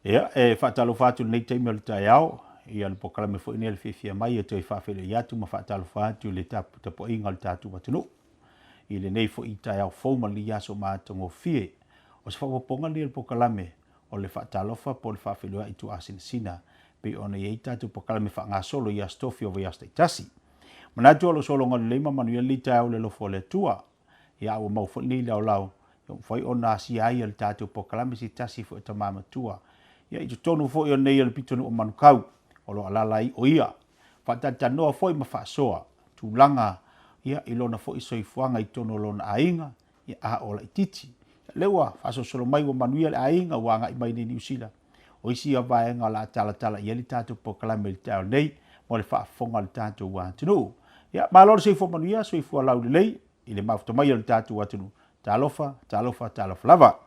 Ia, whaatalo whātu nei teimi o le tai au, ia le pokala me fwoi le whiwhia mai, e toi whawhele i atu ma whaatalo whātu le tapo inga le tātu watunu. I le nei fwoi tai au fōma li aso mātongo fie, o se whawaponga li le pokala me, o le whaatalofa po le whawhelua i tu asina sina, pe ona i tātu pokala me wha ngā solo i astofi o vai asta i tasi. Manatu alo solo ngā leima manu i li tai au le lofo le tua, ia au mau fwoi ni lau lau, fwoi ona si ai le tātu pokala me si tasi fwoi ta mama tua, ia i tonu fo i nei le pitonu o manukau o lo alalai o ia fatatanoa foi ma faasoa tulaga ia i lona foʻi soifuaga i tonu o lona aiga ia a o lai titi leua faasosolo mai ua manuia le aiga ua agaʻi mai nei niusila o isi avaega o la talatala ia le tatou pokalame le tao nei mo le faafofoga le tatou atunuu ia malo le soifua manuia soifua lau lelei i le mafutamai o le tatou atunuu talofa talofa talofa lava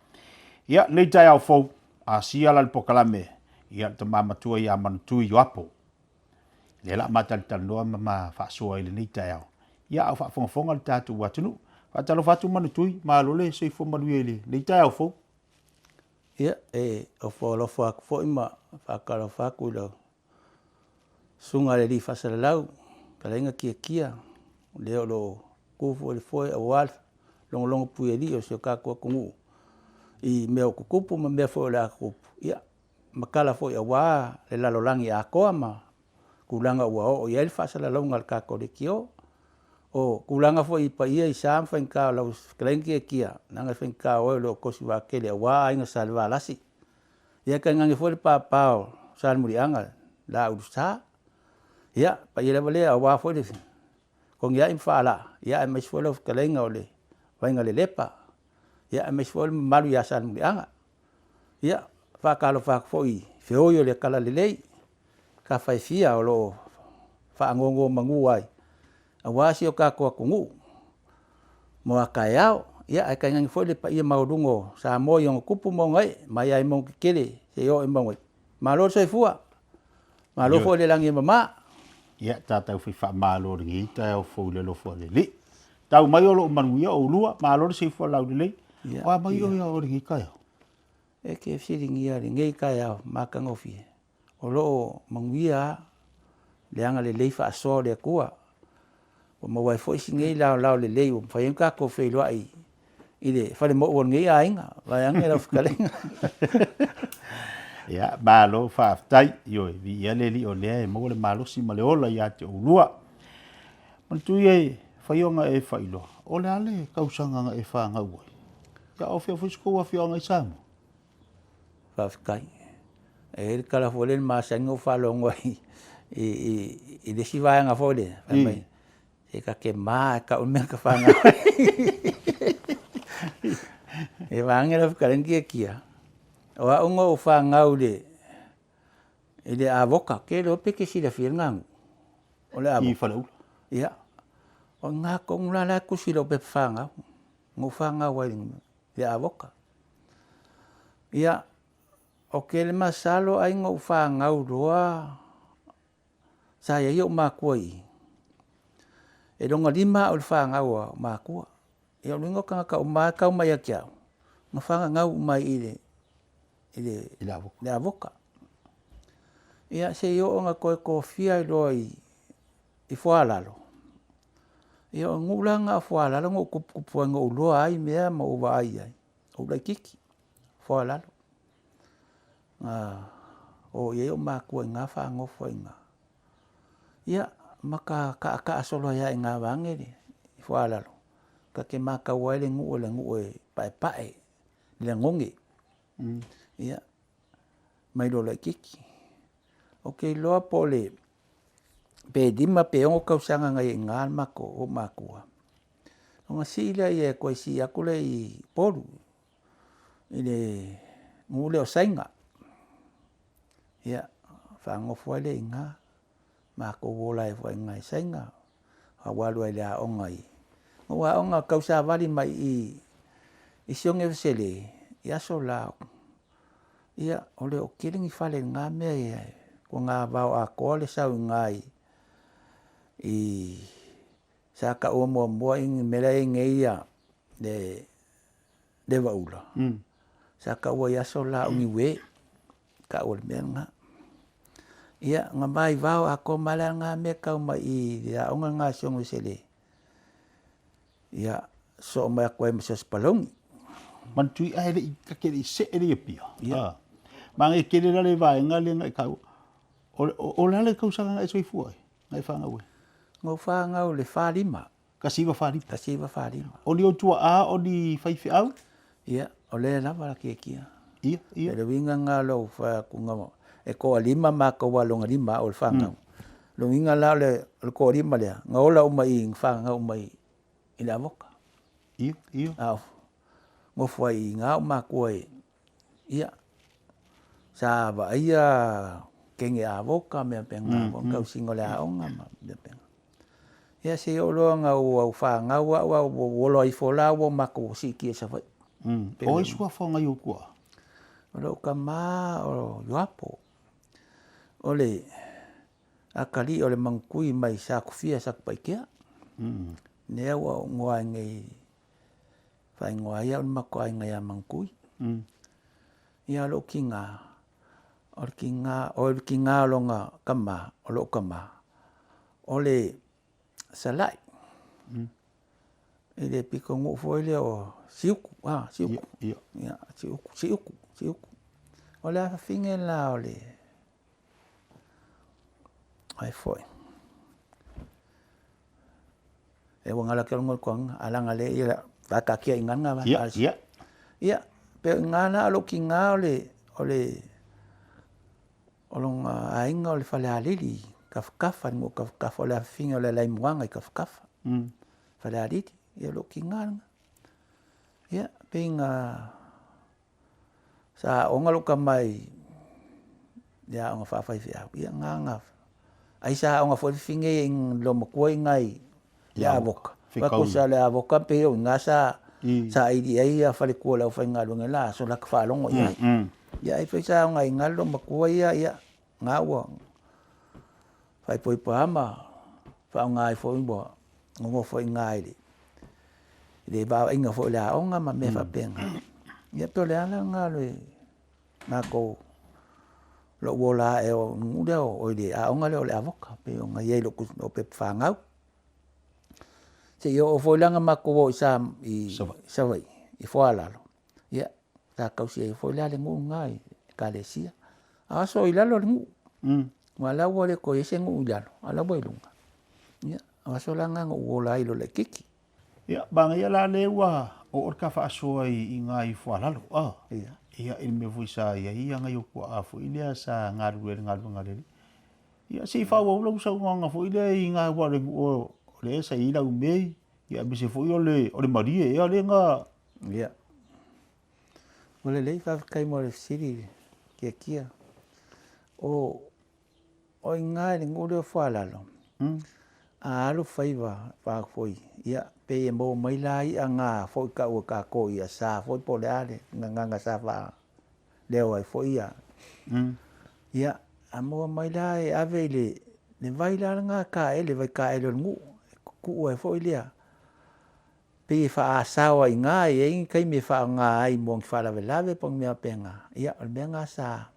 ia lei tae ao fou asia la le pokalame ia te mamatua ia manutui o apo le la matalanoa ma faasoa i lenei taeao ia au faafogafoga le tatou atunuu faatalofa atu manutui malo le soifua manuia i lenei taeao fou ia o foalofa aku foʻi ma faakalofa aku i lau suga le li faasalalau kalaiga kiakia lea o loo kufu o le foe auā logologo pui alii o sio kakuakuguu i mea o kukupu ma mea foʻi o le a kukupu ia makala foʻi auā le lalolagi akoa ma kulaga ua oo ia i le faasalalauga le kakolekio o kulaga foʻi i paia i sa ma faigaka o lau kalaiga kiakia naga faigaka oe o le okosi vakele auā aiga sa le valasi ia kaigagi foʻi le papao sa le muliaga la ulusa ia paia leva lea auā foʻi le kogiaʻi ma faalaʻa ia e maisi foʻi lau kalaiga o le vaiga lelepa ia e maisi foʻi le mamalu iā sa le muliaga ia faakalofa aku foʻi feoi o le kala lelei ka faifia o loo faagogo magu ai auā sio kakoakuguu mo akaeao ia ae kaigagi foʻi le paia maulugo sa mo i oga kupu mogai mai ai mau kekele se o e mauai malo le soifua malo foʻi le lagi e mamā ia tatau fai faamāloligi taeao fou le lofo alelii tau mai o loo manuia o ulua malo le soifua lau lelei oa mai o ia o ligi kaeao e ke filigia le gei kaeao makagofie o loo maguia leaga lelei faasoa o le akua ua mauai foʻi sigei laolao lelei ua mafai kako feiloaʻi i le falemoʻu o legei aiga vaeagi e lau fekalega ia malo faafetai ioe viia le alii o lea e maua le malosi ma le ola iā te ulua manatui e faioga e faailoa o le ale kausagaga e fagau ai ia o fea foi sukou afioaga i samu faafekai e le kalafua le masagi o faalogo ai i lesi vaega foʻi le faimai e kakemā e kaʻu mea ka fagau e vaagi lau fekalega kiakia o aʻuga o fagau le i le avoka ke le ope ke silafia le gagu o le avoka i falaula ia o gakogu la la kusi le ope fagau go fagau ai le avoka ia o ke le masalo ai gou fagau loa sa ia o makua i e longa lima o le fagau o makua ia o luiga o kagakau ma kau mai ake au ma fagagau mai i le avoka ia se ioʻoga koe kofia i loa i foalalo ia o gulaga o foalalo go kupukupu ai go uloa ai mea ma ua ai ai o laikiki foalalo o ia o makua i gā fagofo aiga ia ma ka solo ia i gā vage i foalalo ka ke makau ai le guʻu e paʻepaʻe le agoge ia mai lo laikiki o ke iloa po le pelima pe ogo kausaga gai e gā mako o makua oga sii lea ia e koe si aku le i polu i le guʻu le osaiga ia faagofo ai le igā makou ola e foaiga e saiga aualu ai le aʻoga i ou aʻoga kausavali mai i sioge fesele i aso lao ia o le o kiligi fale gā mea ia kua gā vao akoa le sauiga i sa ka ua muamua i mele e geia le vaula sa ka ua i aso laugi uē ka ol me nga. Ia nga mai vau ako mala nga me kau mai ia onga nga songo sele. Ia so mai ko em sos palong. Man tui ai le ka ke se e pia. Mangi ke le le vai nga le ngai kau. O la le kau sanga ngai soi fuai. Ngai fa nga we. Ngo fa nga le fa lima. Kasiva fari. Kasiva fa lima. O ni o tua a o ni fai fi au. Ia o le la wala ke kia. Ia. Le winga nga lo fa ku nga e ko lima ma ko wa longa lima o fa nga. Lo winga la le ko lima le nga ola o mai fa nga o mai ila voka. Ia. Au. Ngo foi nga ma ko ia. Sa va ia kenge a voka me penga ka singo le a onga ma me penga. Ia se o lo nga o fa nga wa o lo i fola o ma ko si ki sa vai. O isua fa nga yo kwa. O ka ma o yapo. Ole akali ole mangkui mai sa ku fia sa pai kia. Ne wa ngoa ngai fa ngoa ia ma ko ai ngai mangkui. Ia lo kinga. O kinga lo nga kama o lo kama. Ole salai. Ele piko ngu foi le o siuku. Siuku. Ia, siuku. Ole a finge la ole. Ai foi. E wanga la kero ngol kong alanga le ia ta ka kia inganga ba. Ia, pe ngana lo kinga ole olonga ainga ole fale alili kafkafa ngo kafkafa ole finge ole lai muanga kafkafa. Fale alili ia lo kinga. Ia, pinga sa onga lo kamai ya onga fa fai fia ia nganga ai sa onga fo finge in lo mo ngai ya boka fa ko sa le avoka pe o ngasa sa ai ia fa le ko la fa ngalo ngala so la fa longo ia ia ai fa sa onga ngalo mo ko ia ngawa fa poi pama fa ngai fo imbo ngo fo ngai le ba inga fo la onga ma me fa penga ia to le ala ngalo na ko lo wola e o ngudeo o de a onga le avoka pe onga ye lo ku no pe fangau se yo o folanga mako sa i savai i foala lo ia ta kausi e fola le ngu ngai kalesia a so i lalo ngu wala wole ko yese ngu lalo ala boilunga ia a so langa ngu wola i lo le kiki ia banga ia la le wa o ka fa so i ngai foala lo ia il me voi sa ia ngai ku a fo ile sa ngaru ngale ia si fa wo lo sa nga fo ile nga wa le sa ila u me ia bi se fo ole marie ia le nga ia ole le fa kai mo le siri kia o ngai ngure fo ala lo a lo faiva fa foi ia pe mo mai lai anga fo ka o ka ko ia sa fo po le ale nga sa fa leo ai fo ia ia amo mai lai ave le vai la nga ka ele vai ka ele ngu ku ai fo ia pe fa sa wa nga e kai me fa nga ai mo fa la lave pong me penga ia al benga sa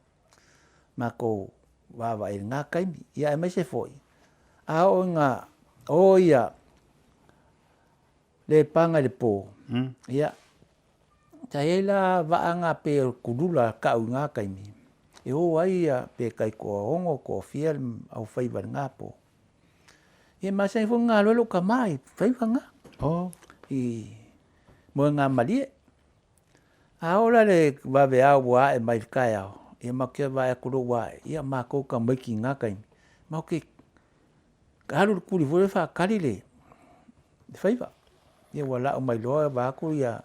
mako wa nga kai ia me se foi a o nga o ia le panga le po ia taela va anga pe kudula ka nga kai mi e o ai pe kai ko ongo ko fiel au fai va nga po e ma sai fo nga lo ka mai fai va nga i mo nga mali a ola le va ve a wa e mai kai au e ma ke va ku lo wa ia ma ko ka mai ki nga kai ma ke kalu ku li vo fa kalile fai va ia wala o mai loa ba ku ia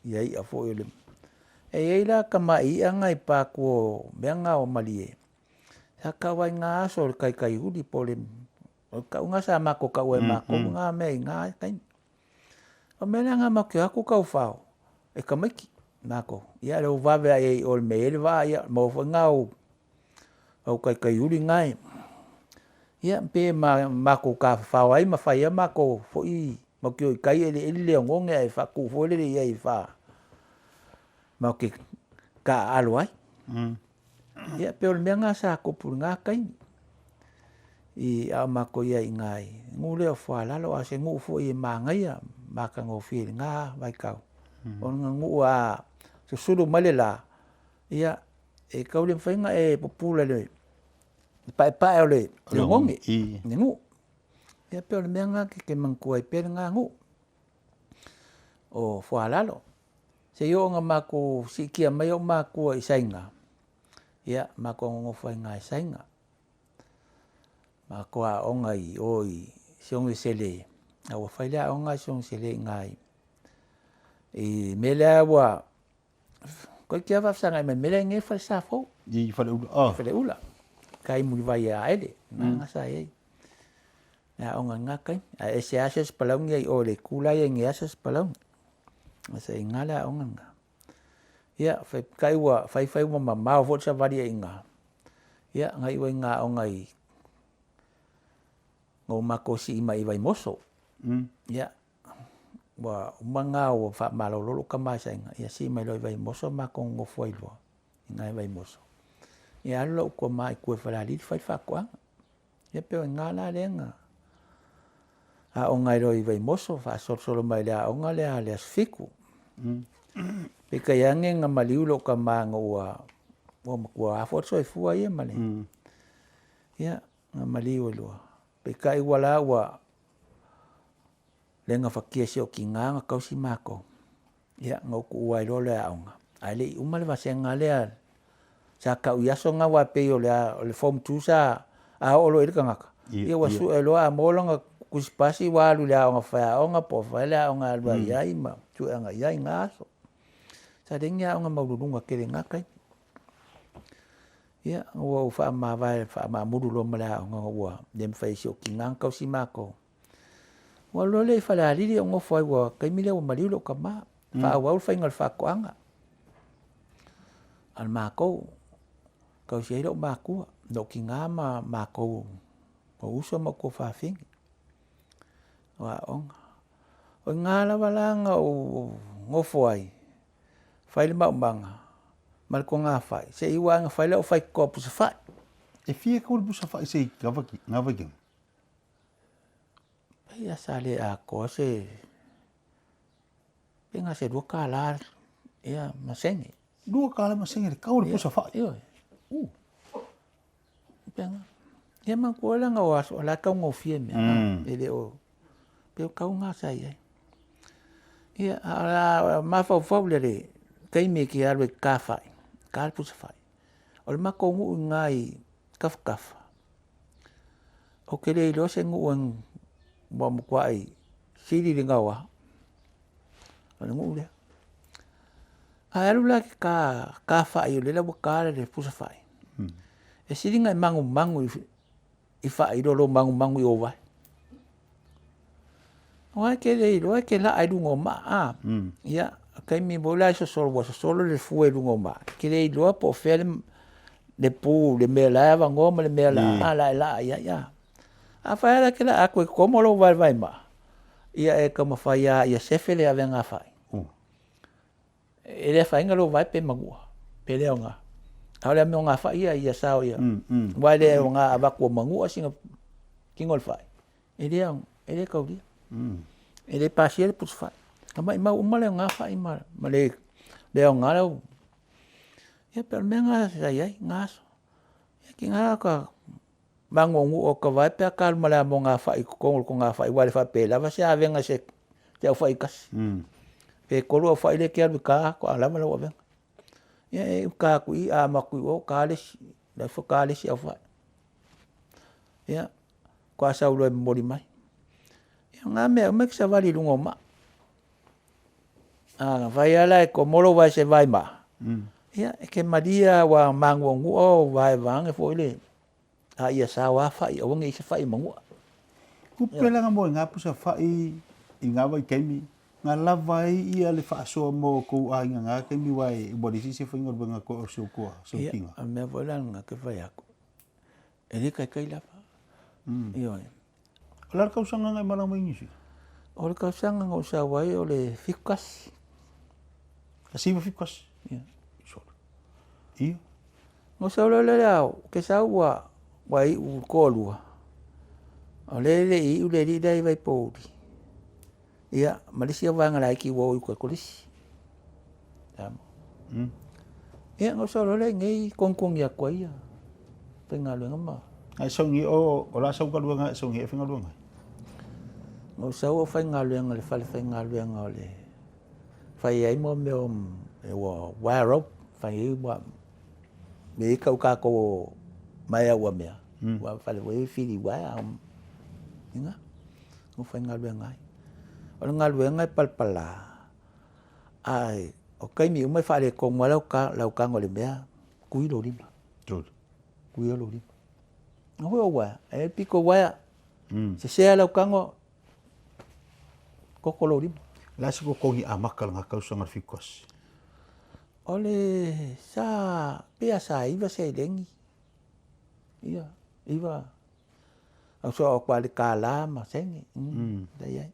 a fo ele e ila kama i anga i pa ko benga o malie sa ka wa nga so kai udi pole ka nga sa ma ko ka wa ma ko nga me nga kai o me nga ma ke aku ka fa e kama ki na ko ia lo va ve ai o me ele va ia mo fo nga o kai udi ngai ia pe ma ko ka fa ai ma fa ia ma ko fo i ma ke kai ele le ngonge ai fa ku fo le ai fa ma ke ka alo ai Ia pe o mea ngā sa kupu ngā kai. I a mako ia i ngai. Ngule o whalalo a se ngu fu i māngai a maka ngō whiri ngā vai kau. O ngā ngu a susuru male la. Ia e kaule mwhainga e popula le. Pae o le ngongi. Ni ngu. Ia pe o mea ngā ke mangkua i pere ngā ngu. O whalalo. Se yo ngā mako si kia mai o mako i sainga. Ia mako ngō whainga i sainga. Mako a onga i oi siongi sele. A wa whailea onga siongi sele ngai. I melea wa koe kia wafsanga i melea nge whare sa fau. I whare ula. Whare ula. Kai muri vai a ele. Nga sa ei. Nga onga ngā kai. A ese asas palaungi ai o le kulai nge asas palaungi. Masa i ngala onga nga. Ia, kai ua, whai ua mamau fot sa vari e ngā. Ia, ngai ua ngā onga i ngō mako si ima i vai moso. Ia, wa umanga o wha malololo ka mai sainga. Ia, si ima i vai moso mako ngō whailua. Ngai vai moso. Ia, alo kua mai kua whalaliri whai whakuanga. Ia, peo ngā la renga. A onga i roi vai moso, wha solo mai lea onga lea lea sfiku. Peka yange ngā maliulo ka maanga ua afot so i fua ia mali. Ia, ngā maliulo lua. Peka i wala ua lenga whakia si o ki ngā kausi mako. Ia, ngā uku ua i lo lea onga. Ai le umale wa se ngā lea sa kau iaso ngā wa pei o le form 2 sa a olo irika ngaka. Ia wa su e loa a molonga kuspasi walu lea onga whaya onga po whaya lea onga alua iai ma tu anga iai ngā aso. Sa rengia onga maururunga kere ngā kai. Ia, ua wha mawai, wha mamuru lo malea onga ua nem whaisi o ki ngā kausi mako. Ua lole i whale hariri o ngofai ua kaimile ua mariulo ka maa. Wha au au whainga le whakoanga. Al mako, kausi eiro makua. No ki ngā mako o uso mako whawhingi. Wa onga. O ngā lawalanga o ngofai. Whaile maumanga. Mal ko ngā whai. Se iwa ngā whaile o whai ko pusa whai. E fia ka ule pusa whai se i ngā waki? Pai asa le a ko se. Penga se rua kā lār. Ia masenge. Rua kā lār masenge le ka ule pusa whai? Ia. Penga. Ia man ko langa o aso. La kau ngō fie mea. Ele o. Peo kau ngā sai ai. Ia. Mawhau le re. Kai me ki arwe ka whai. Ka pusa whai. O le mako ngu ngā i kafkafa. O ke rei lo se ngu ang mua mukua i siri ringa wa. O le ngu lea. A alu la ki ka whai o le lawa ka le pusa whai. E siri ngai mangu i whai rolo mangu i o wai. O ai ke rei lo, ai ke la ai rungo maa. Ia. Kai mi bola so solo le fue lungo ma. Kire lo po fer le pu le me la va ngoma le me la la ya. A fa era que la ko como lo vai ma. Ia e como fa ia sefele a venga fa. Ele fa ingalo vai pe magua. Pe le nga. Ahora me nga fa ia sa ia. Vai le nga ava ko mangua singa kingol fa. Ele ka uri. Ele pasiel pus fa. Kama ima umale ngā whai ma le leo ngā rau. Ia per mea ngā sai ngā so. Ia ki ngā ka mangongu o ka vai pia kāru ma lea mo ngā whai kongol ko ngā whai wale whai pēla. Wa se avenga se te au whai kasi. Pe kolu au whai le ke aru kā ko alama lau avenga. Ia e kā kui a makui o kā lesi. Lai fo kā lesi au whai. Ia ko asa ulo e mori mai. Ia ngā mea umeki sa wali lungo ma. Vai ala e ko moro vai se vai ma. Ia, e ke maria wa mangongu o vai vange fo ile. A ia sa wa fai, o nge se fai mangua. Kupela nga mo ngā pusa whai i ngā wai keimi. Ngā lawai ia le whaasoa mo ko a ngā keimi wai i borisi se whainga runga ko o so koa, so kinga. Ia, a mea voila ngā ke whai ako. E re kai lawa. Ia. O lar kausanga ngai marang mai ngisi? O le kausanga ngā usa wai o le fikasi. Asiva fikas. Ia. Solo. Ia. Ngo sa le au ke sa wa i u ko lua. O le i u le di dai vai po. Ia, Malaysia wanga lai ki wo ko kolisi. Ia ngo sa le ngai kongkong ya ko ia. Penga le ngama. Ai songi o la so ka luanga songi e finga luanga. Ngo sa o fai ngaluanga le fale fai ngaluanga le. Fai ai mo me e wo wire fai wa me ka ko mai wa me. Wa fale we fili wa inga. Ngo fai ngaluanga. O ngaluanga palpala. Ai o kai mi mai fale ko mo lau ka ngole mea kui lo lima. Tol. Kui lo lima. Ngo wa e piko wa. Se lau ka ngo ko lo lima. La se ko kongi amakal nga kausanga fikos. Ole sa biasa iba se dengi. Iya, iba. So kwali kala ma sengi. Dai.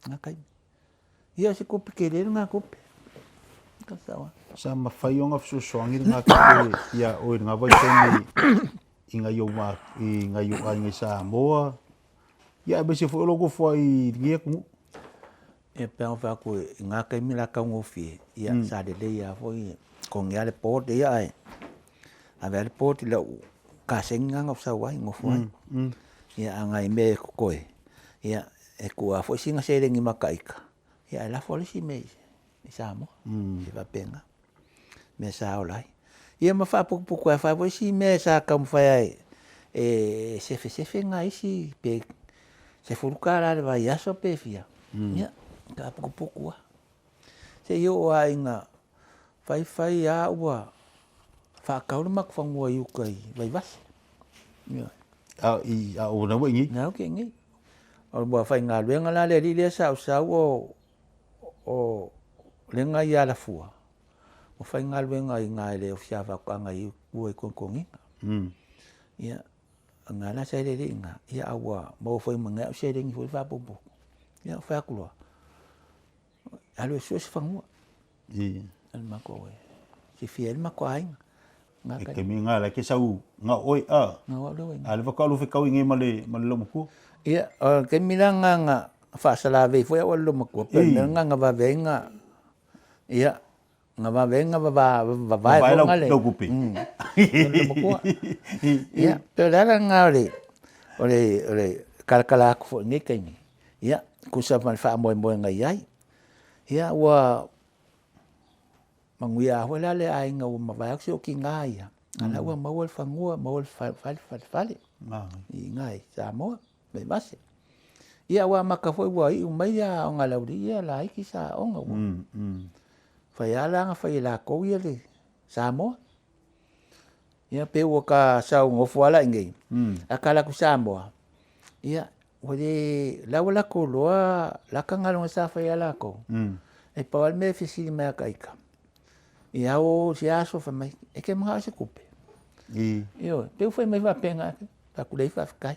Ngakai. Iya se ko pikele nga ko. Kasawa. Sa mafayong of suswangi nga ka ya o nga vai sengi inga yo ma inga yo ai sa moa. Ya be se fo logo foi ngie ku. E pēng wha koe ngā kai mila ka ngofie. Ia sa de ia foi ko ngia le pot ia ai. A le pot le ka senga ngau sa wai ngofoi. Ia ngai me koe. Ia e kua foi singa se rengi makaika. Ia la foi si me. Sa mo. E va penga. Me sa olai. Ia ma fa puku puku fa foi si me sa ka mfai ai. E se fe ngai si pe se furukara le vai aso pe fia. Ia ka puku. Se yo ai nga fai a ua fa ka ur mak fangua yu kai vai vas. Ia. A o na wingi. Na ke ngi. O bua fai nga luenga la le le sa o lenga ia la fua. O fai nga luenga i nga le o fia fa ka nga yu ua kongi. Ia nga la sai le nga ia awa mo fai manga se le ngi foi fa popo. Ia fa kulua. Alo so se fangua. Al mako we. Si fiel mako ai. Nga ke mi nga la ke sau nga oi a. Nga wa lo we. Al va ka lu fe ka wingi male lo mku. Ia ke mi nga fa sala ve foi wa lo mako pe nga va venga. Ia nga va venga va ngale. Lo kupi. Ia pe la nga ole kala ko ni kai ni. Ia ku sa man fa mo nga ai. Ia wa manguia hola le ai nga ma vai o ki ngai. Ala wa ma wol fangua ma wol fale. I ngai sa mo me base. Ia wa maka foi wa i mai ya nga lauri ia la ki sa onga. Fai ala nga fai la ko ia le sa mo. Ia pe wo ka sa ngo fuala ngai. Akala ku sa mo. Ia wale la ko loa la ka ngalo sa fai ala ko. E pawal me fisi me kaika. Ia o si aso fa mai e ke mga se kupe. Io, pe foi mai va penga ta ku dei fa kai.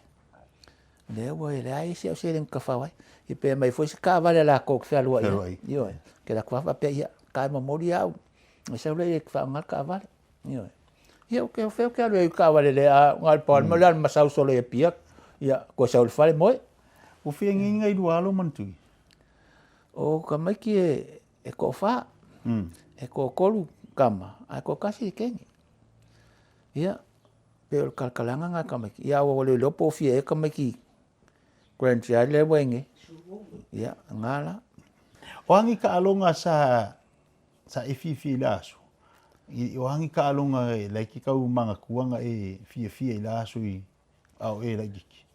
Le wo le ai se o se len ka fa wai. E pe mai foi se ka vale la ko fa lo ai. Io, ke la kwa fa pe ia ka memoria. E se le fa ngal ka vale. Io. Io ke fe ke le ka vale le ngal pal mo lan masau solo e pia. Ia, ko sa fa le moi. O fe ngi ngai dualo mantu. O ka mai ki e ko fa. E ko kolu kama. A ko kasi kengi. Ia. Pe o kalkalanga nga ka mai. Ia o le lopo fie e ka mai ki. Grand Child le wenge. Ia, ngala. O hangi ka alonga sa ifi laso. O hangi ka alonga e lai ki kau manga kuanga e fie laso i au e lai kiki.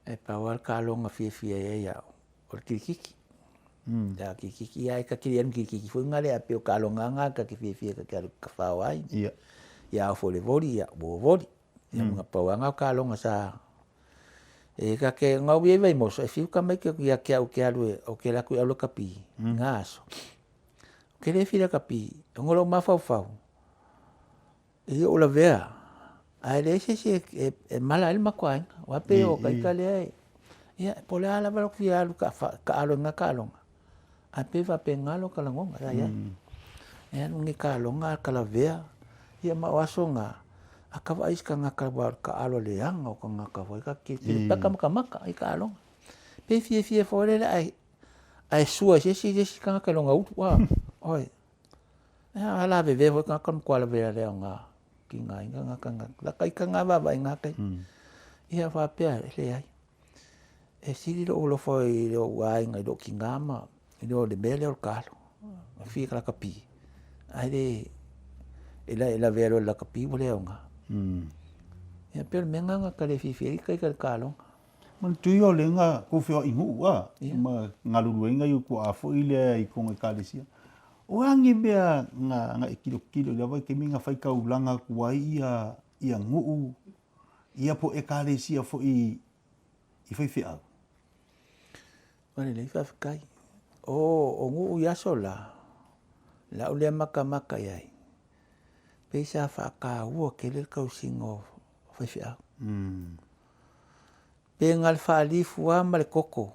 E pawal ka alonga fie e ia. O kiki. Da kiki ai ka kirian kiki foi ngale a pe o ka alonga nga ka fie ka fawai. Ia. Ia fo le voli ia bo voli. Ia mga pawanga ka alonga sa e ka ke ngau ye vai mo so fiu ka mai ke ia ke au ke alu o ke la ku alu kapi ngaso ke le fila kapi ngolo ma fau e o la vea ai le se e mala el makwai wa pe o ka le ia po la la va ku alu ka alu nga ka alonga a pe va pe ngalo ka langonga ia e ngi ka alonga ka la vea ia mawasonga akawa is ka ngaka ka alo le anga o ka ngaka foi ka ki paka maka i ka alo pe fie fore ai sua se ka ngaka longa ut wa oi ala ve foi ka kon kwala ve le nga ki nga ngaka la kai ka nga ba ngaka ia fa pe le ai e siri lo foi lo wa nga do ki ngama lo de bele o kalo fi ka pi ai de ela vero la kapi bole nga ya per menga nga kale fi kai ka kalo man tu yo le nga ku fio ingu wa ma ngalu nga yu ku afo ile i ko nga lesia o angi bea nga kilo le vai ke minga fai ka ulanga ku ia ngu ia po e ka lesia fo i fai fia Wale le fa kai o ngu ya sola la ule maka yai pesa fa ka wo ke le ka usingo fa fia pe ngal fa li fua mal koko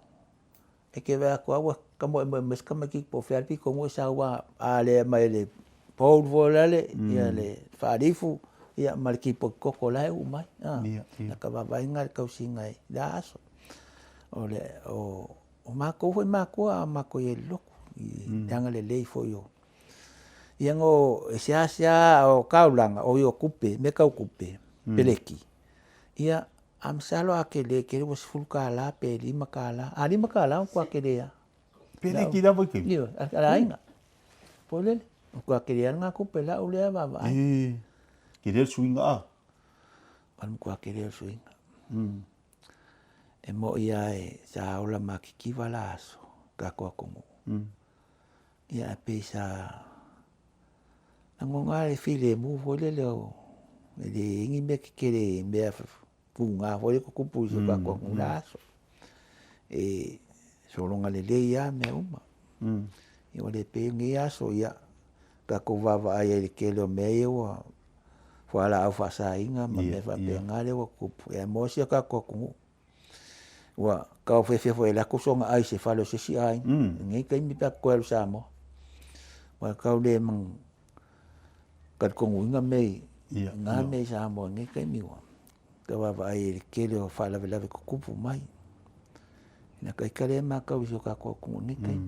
e ke va ko wa ka mo mes ka ki po fer pi ko mo sa wa ale mai le paul volale ya le fa li fu ya mal ki po koko la u mai na ka va ngal ka usinga da so ole o mako foi mako ye loko tanga le fo yo Yango sia o kaulanga o yo kupe me ka kupe peleki ia am salo akele ke was full kala pe 5 kala 5 kala ko akele ya peleki da boke io ala inga pole ko akele nga kupe la ule ba ke del swinga am ko akele swinga e mo ia sa ola makiki valaso ka ko ia pesa Angonga le file mu vole leo le ingi me kere me punga vole ko kupu so ka ko ngulaso solonga le ya me uma e ole pe ngia so ya ka ko vava ai le kelo me yo fala au fasa inga ma me fa pe ngale wo kupu e mo sia ka ko wa ka fe foi la ko songa ai se falo se si ai ngi ka mi pa ko el samo wa ka le mang kad ko nga me nga me sa mo ngi kai mi wa ka wa ai ke le fa la ko kupu mai na kai kale ma ka uso ka ko ngi kai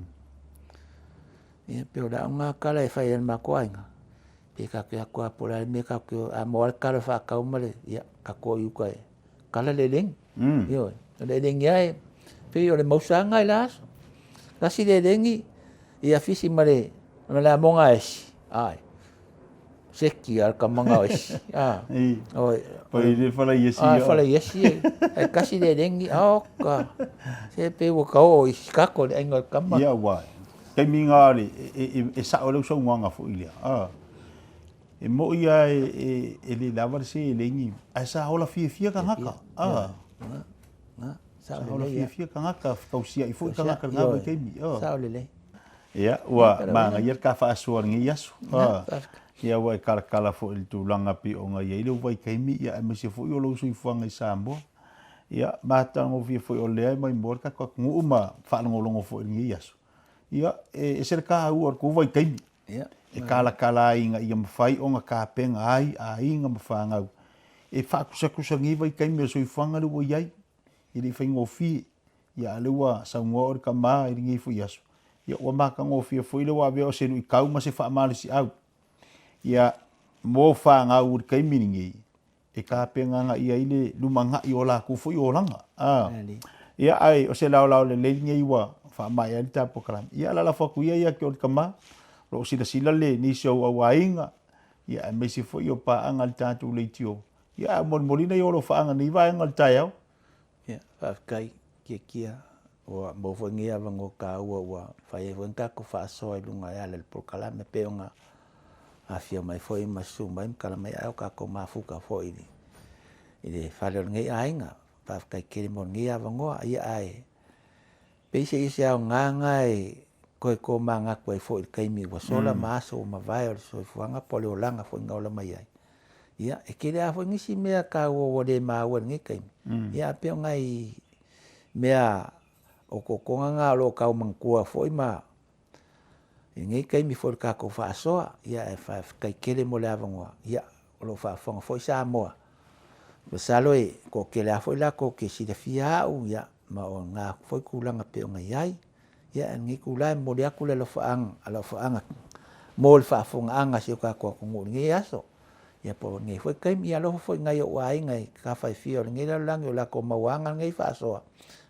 e pe ora nga kala e fa ma ko ainga pe ka ko pola me ka ko a mo ka fa ka o male ya ka ko yu kai kala le leng yo le leng ya pe yo le mo sa nga las la si le lengi ia fisi male la monga ai seki al kamanga os oi pai le fala yesi fala yesi e kasi de dengi ka se pe wo ka o iskako de engal kama ya wa kai minga e sa o lo so nganga fo ile e mo ia e le lava se le ni a sa ola fia ka ngaka sa ola fia ka ngaka ka usia i fo ka ngaka ngaba kai mi sa ole le ya wa ma yer ka fa suar ngi yasu ia wa kala fo il tu langa pi o nga ye lo vai kai mi ia me se fo yo lo sui fuanga sambo ia mata ngo vi fo o le mai morka ko nguma fa ngolongo fo ngi yasu ia e serka u or ko vai kai mi ia e kala inga ia mfai o nga ka penga ai inga mfanga e fa kusa ngi vai kai mi sui fuanga lo yai ili fa ngo fi ia le wa sa ngor ka ma ngi fo yasu ia wa ma ka ngo fi fo ile wa be o se nu kau ma se fa mal si au ia mo fa nga ur kai miningi e ka penga nga ia ile lumanga i ola ku fu i olanga ia ai o se lao le ngi wa fa mai ai ta program ia la fa ku ia ke o kama ro sila le ni so wa inga ia me si fu i pa angal ta tu le tio ia mon molina i lo fa anga ni va angal ta ia fa kai kia o mo fo ngi ava ngo ka wa fa e von ka ko fa so i lunga ia le program me pe nga afia mai foi masu mai kala mai au ka ko mafuka foi ile fale ngai ainga pa kai kiri mon ngi ava ngo ia ai pe se ia nga ko manga ko foi kai mi wa sola maso ma vai so fuanga pole olanga foi nga ola mai ai ia e kiri a foi ngi si me ka wo de ma wo ngi kai ia pe ngai mea o ko nga lo ka mangkua foi ma ngai kai mi for ka ko fa so ia fa kai kele mo lava ngo ia o lo whaafonga foi Samoa. Masalo e ko ke la foi la ko ke si de fia u ya ma o nga foi kulanga pe ngai ai ya ngi kulai mo dia kule lo faang alo faanga mo le whaafonga anga si ka ko ngu ngi aso ya po ngi foi kai mi alo foi ngai o ai ngai ka fai fio ngi la lang la ko mawanga ngai fa so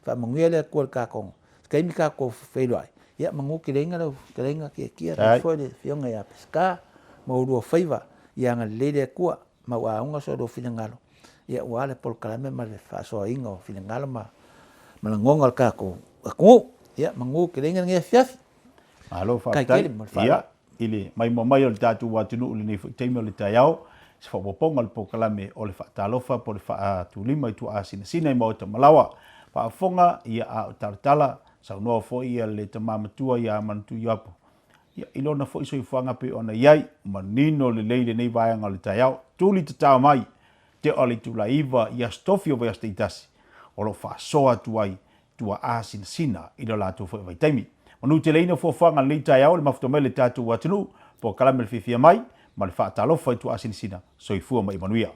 fa mangele ko ka ko kai mi ka ko feiloi ya mangu kelenga ke kia foi de fio ngai a pesca mo do faiva ya nga lele ko ma wa unga so do finangalo ya wale pol kalame ma le fa so ingo finangalo ma ngongal ka ko ya mangu kelenga ngai fiafi alo fa ya ili mai mai o tatu wa tunu ni teimo le tayao se fa boponga po kalame o le fa talofa po le fa tu lima tu asina sina mo ta malawa fa fonga ia a tartala sa no fo ia le tamama tua ia mantu yapo ia ilona fo iso ifanga pe ona yai manino le leile nei vai nga le tayao tuli ta mai te oli tu la iva ia stofio ve asteitas o lo fa soa tu ai tu asina sina ilo la tu fo vai taimi manu te leina fo fanga le tayao le maftomele tatu watunu po kalame le fifia mai ma le fa talofa tu asina sina so ifua mai manuia